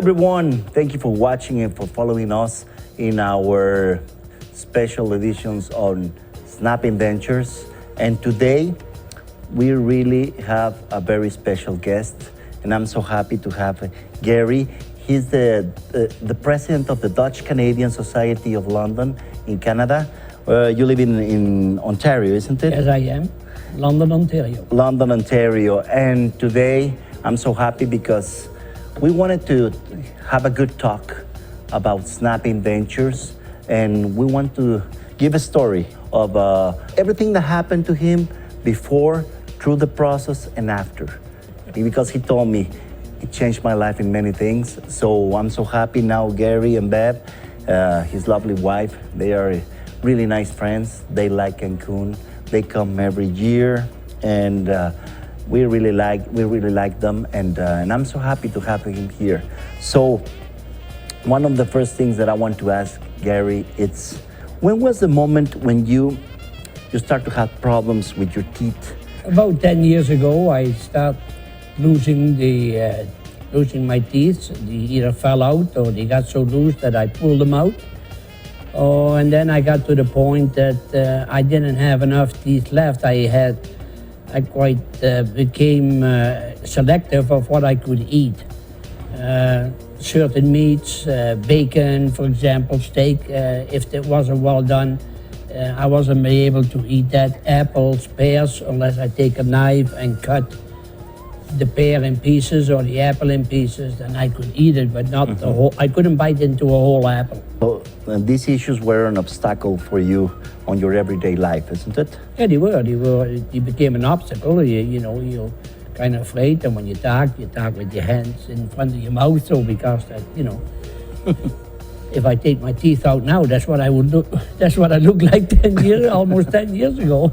everyone. Thank you for watching and for following us in our special editions on Snapping Dentures. And today, we really have a very special guest, and I'm so happy to have Gerry. He's the president of the Dutch Canadian Society of London in Canada. You live in Ontario, isn't it? Yes, I am. London, Ontario. London, Ontario. And today, I'm so happy because we wanted to have a good talk about snapping dentures, and we want to give a story of everything that happened to him before, through the process, and after. Because he told me it changed my life in many things. So I'm so happy now, Gerry and Bev, his lovely wife, they are really nice friends. They like Cancun. They come every year, and we really like them, and I'm so happy to have him here. So one of the first things that I want to ask Gerry, it's when was the moment when you start to have problems with your teeth? About 10 years ago, I started losing my teeth. They either fell out or they got so loose that I pulled them out. Oh, and then I got to the point that I didn't have enough teeth left. I became selective of what I could eat. Certain meats, bacon, for example, steak, if it wasn't well done, I wasn't able to eat that. Apples, pears, unless I take a knife and cut the pear in pieces or the apple in pieces, then I could eat it, but not the whole. I couldn't bite into a whole apple. So these issues were an obstacle for you on your everyday life, isn't it? Yeah, they were. They became an obstacle. You're kind of afraid, and when you talk with your hands in front of your mouth, so because that, if I take my teeth out now, that's what I look like almost 10 years ago.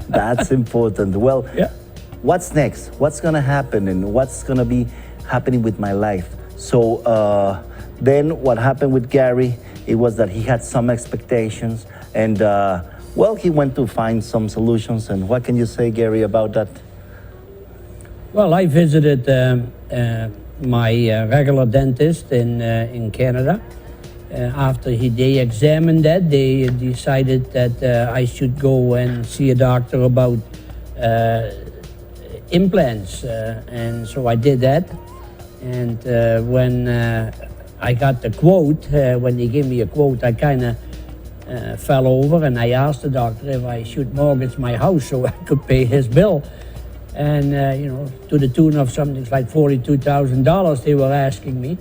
That's important. Well, yeah. What's next? What's gonna happen, and what's gonna be happening with my life? So then what happened with Gerry, it was that he had some expectations, and he went to find some solutions. And what can you say, Gerry, about that? Well, I visited my regular dentist in Canada. After they examined that, they decided that I should go and see a doctor about implants, and so I did that. And when I got the quote, when they gave me a quote, I kind of fell over, and I asked the doctor if I should mortgage my house so I could pay his bill. And to the tune of something like $42,000 they were asking me.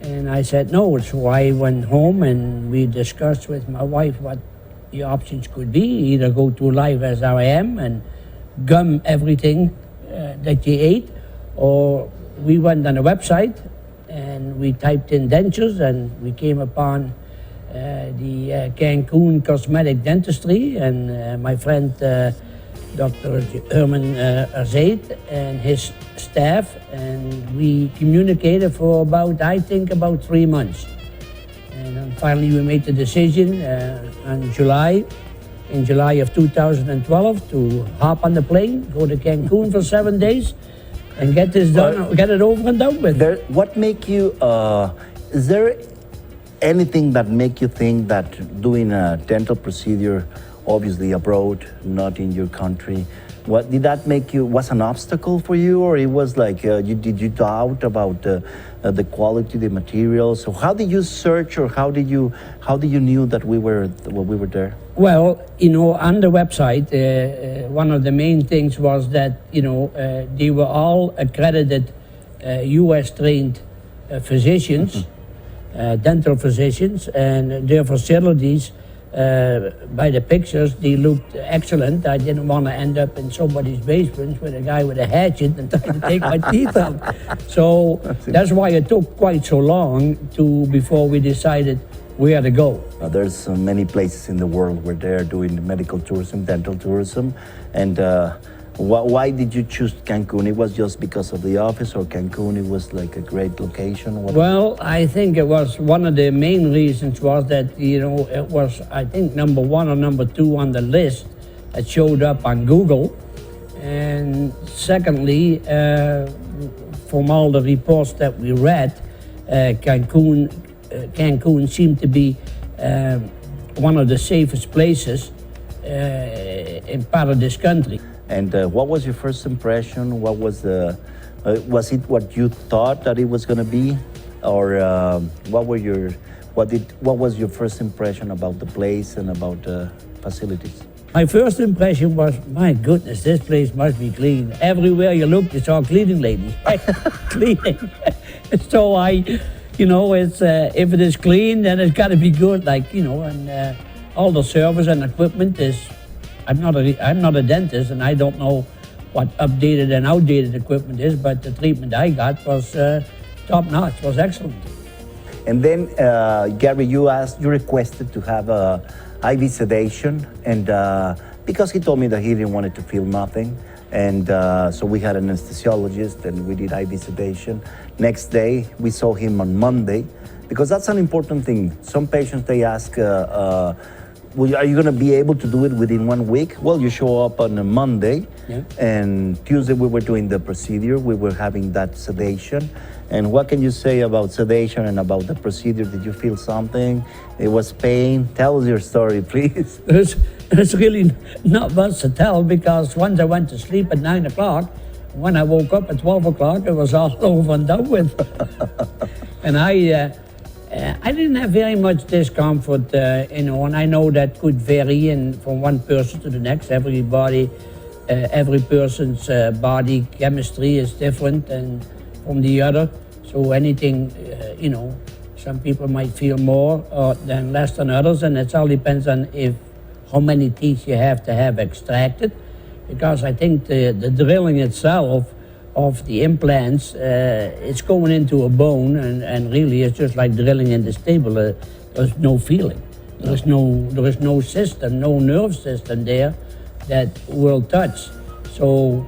And I said no, so I went home and we discussed with my wife what the options could be. Either go to life as I am and gum everything that you ate, or we went on a website and we typed in dentures, and we came upon the Cancun cosmetic dentistry, and my friend Dr. German Arzate and his staff, and we communicated for about 3 months. And then finally we made the decision in July of 2012 to hop on the plane, go to Cancun for 7 days, and get this done, get it over and done with. What make you, is there anything that make you think that doing a dental procedure, obviously abroad, not in your country, what did that make you, was an obstacle for you, or it was like, did you doubt about the quality of the material? So how did you search, or how did you knew that we were there? Well, on the website, one of the main things was that, they were all accredited US trained physicians, dental physicians, and their facilities, by the pictures, they looked excellent. I didn't want to end up in somebody's basement with a guy with a hatchet and trying to take my teeth out. So that's why it took quite so long before we decided where to go. There's many places in the world where they're doing medical tourism, dental tourism, and why did you choose Cancun? It was just because of the office, or Cancun, it was like a great location? Well, I think it was one of the main reasons was that, it was, I think, number 1 or number 2 on the list that showed up on Google. And secondly, from all the reports that we read, Cancun seemed to be one of the safest places in part of this country. And what was your first impression? What was was it what you thought that it was going to be, or what was your first impression about the place and about the facilities? My first impression was, my goodness, this place must be clean. Everywhere you look, you saw cleaning ladies, cleaning. So it's if it is clean, then it's got to be good, and all the service and equipment is. I'm not a dentist, and I don't know what updated and outdated equipment is, but the treatment I got was top notch, was excellent. And then, Gerry, you requested to have IV sedation, and because he told me that he didn't want it to feel nothing, and so we had an anesthesiologist, and we did IV sedation. Next day, we saw him on Monday, because that's an important thing. Some patients, they ask, are you going to be able to do it within 1 week? Well, you show up on a Monday, and Tuesday we were doing the procedure. We were having that sedation. And what can you say about sedation and about the procedure? Did you feel something? It was pain? Tell us your story, please. There's really not much to tell, because once I went to sleep at 9 o'clock, when I woke up at 12 o'clock, it was all over and done with. And I didn't have very much discomfort, and I know that could vary from one person to the next. Every person's body chemistry is different and from the other. So anything, some people might feel more than less than others, and it all depends on how many teeth you have to have extracted. Because I think the drilling itself of the implants, it's going into a bone, and really it's just like drilling in the stable. There's no feeling. There is no system, no nerve system there that will touch. So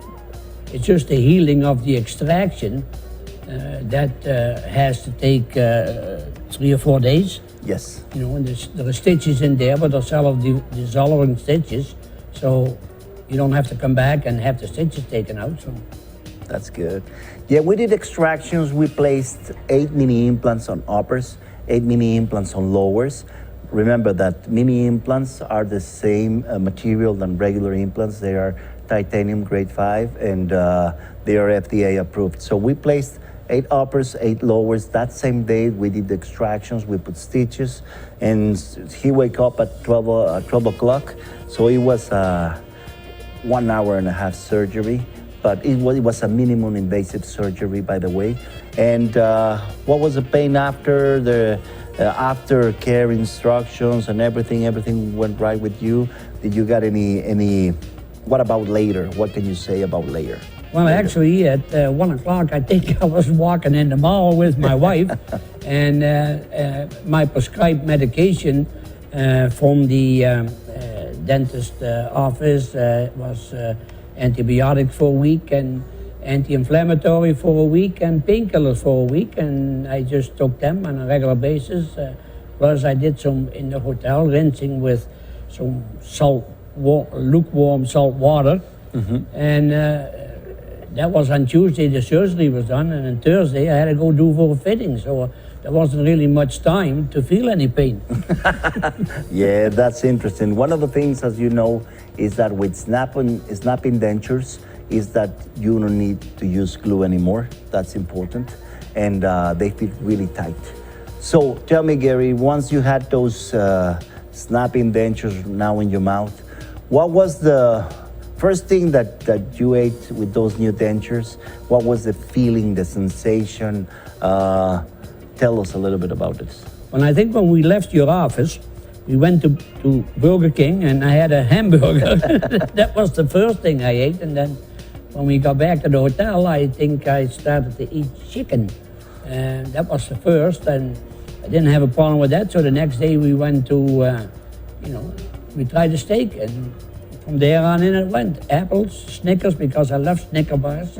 it's just the healing of the extraction that has to take 3 or 4 days. Yes. And there are stitches in there, but they're self-dissolving stitches, so you don't have to come back and have the stitches taken out. So. That's good. Yeah, we did extractions. We placed 8 mini implants on uppers, 8 mini implants on lowers. Remember that mini implants are the same material than regular implants. They are titanium grade 5, and they are FDA approved. So we placed 8 uppers, 8 lowers. That same day we did the extractions, we put stitches, and he wake up at 12 o'clock. So it was 1 hour and a half surgery. But it was a minimum invasive surgery, by the way. And what was the pain after the aftercare instructions and everything? Everything went right with you? Did you got any? What about later? What can you say about later? Well, actually, at 1 o'clock, I think I was walking in the mall with my wife, and my prescribed medication from the dentist office was. Antibiotics for a week, and anti-inflammatory for a week, and painkillers for a week, and I just took them on a regular basis. Plus, I did some in the hotel rinsing with some lukewarm salt water, and that was on Tuesday. The surgery was done, and on Thursday I had to go do for a fitting. So there wasn't really much time to feel any pain. Yeah, that's interesting. One of the things, as you know, is that with snapping dentures is that you don't need to use glue anymore. That's important. And they fit really tight. So tell me, Gerry, once you had those snapping dentures now in your mouth, what was the first thing that you ate with those new dentures? What was the feeling, the sensation? Tell us a little bit about this. Well, I think when we left your office, we went to Burger King, and I had a hamburger. That was the first thing I ate. And then when we got back to the hotel, I think I started to eat chicken. And that was the first, and I didn't have a problem with that. So the next day we went to, we tried the steak, and from there on in it went. Apples, Snickers, because I love Snicker bars,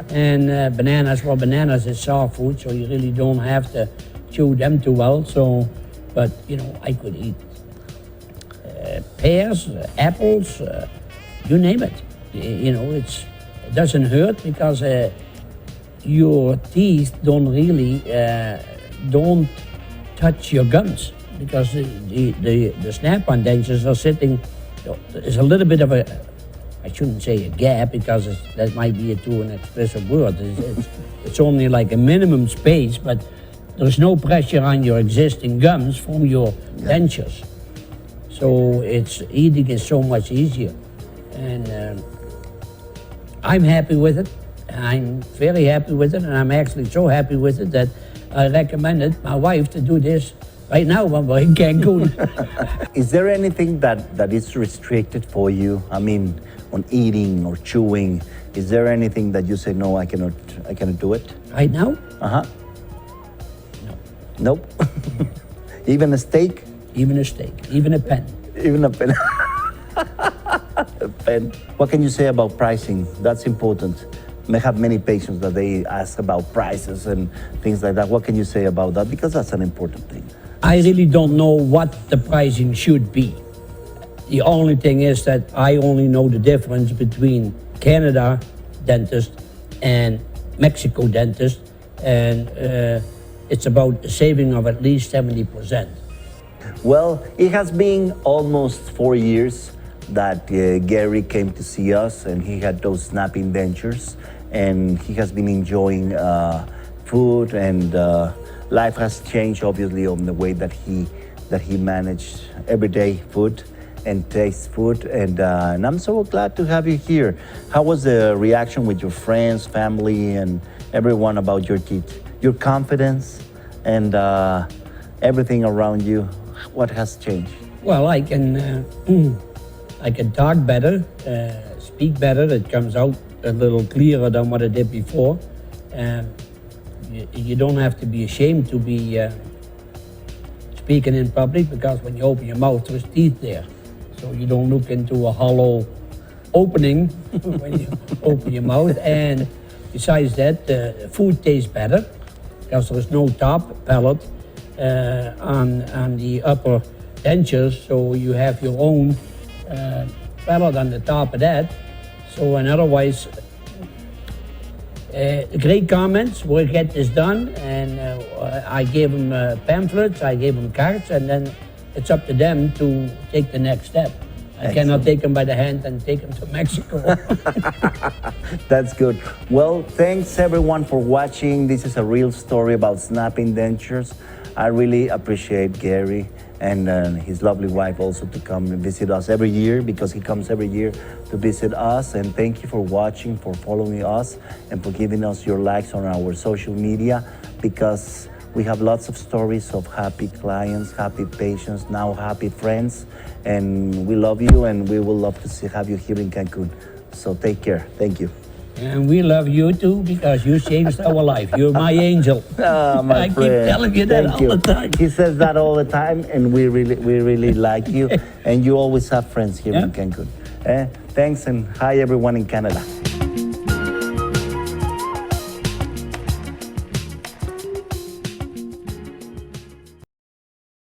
and bananas. Well, bananas is soft food, so you really don't have to chew them too well. So, but I could eat pears, apples, you name it. It doesn't hurt because your teeth don't really don't touch your gums, because the snap-on dentures are sitting, there's a little bit of a, I shouldn't say a gap, because that might be too an expressive word. It's only like a minimum space, but there's no pressure on your existing gums from your dentures. So eating is so much easier. And I'm happy with it. I'm very happy with it, and I'm actually so happy with it that I recommended my wife to do this right now when we're in Cancun. Is there anything that is restricted for you? I mean, on eating or chewing, is there anything that you say, no, I cannot do it? Right now? Uh-huh. No. Nope. Even a steak? Even a steak, even a pen. Even a pen. A pen. What can you say about pricing? That's important. I have many patients that they ask about prices and things like that. What can you say about that? Because that's an important thing. I really don't know what the pricing should be. The only thing is that I only know the difference between Canada dentist and Mexico dentist, and it's about a saving of at least 70%. Well, it has been almost 4 years that Gerry came to see us, and he had those snapping dentures, and he has been enjoying food, and life has changed obviously on the way that he managed everyday food and taste food, and I'm so glad to have you here. How was the reaction with your friends, family, and everyone about your teeth, your confidence, and everything around you? What has changed? Well, I can talk better, speak better. It comes out a little clearer than what I did before. You don't have to be ashamed to be speaking in public, because when you open your mouth, there's teeth there. So you don't look into a hollow opening when you open your mouth. And besides that, the food tastes better, because there's no top palate on the upper dentures, so you have your own palate on the top of that. So, and otherwise, great comments. We'll get this done, and I gave them pamphlets, I gave them cards, and then it's up to them to take the next step. I cannot take them by the hand and take them to Mexico. That's good. Well, thanks everyone for watching. This is a real story about snapping dentures. I really appreciate Gerry and his lovely wife also to come and visit us every year, because he comes every year to visit us. And thank you for watching, for following us, and for giving us your likes on our social media, because we have lots of stories of happy clients, happy patients, now happy friends, and we love you, and we will love to have you here in Cancun. So take care. Thank you. And we love you too, because you changed our life. You're my angel. Oh, my I friend. keep telling you that Thank all the time. He says that all the time, and we really like you. And you always have friends here in Cancun. Thanks, and hi everyone in Canada.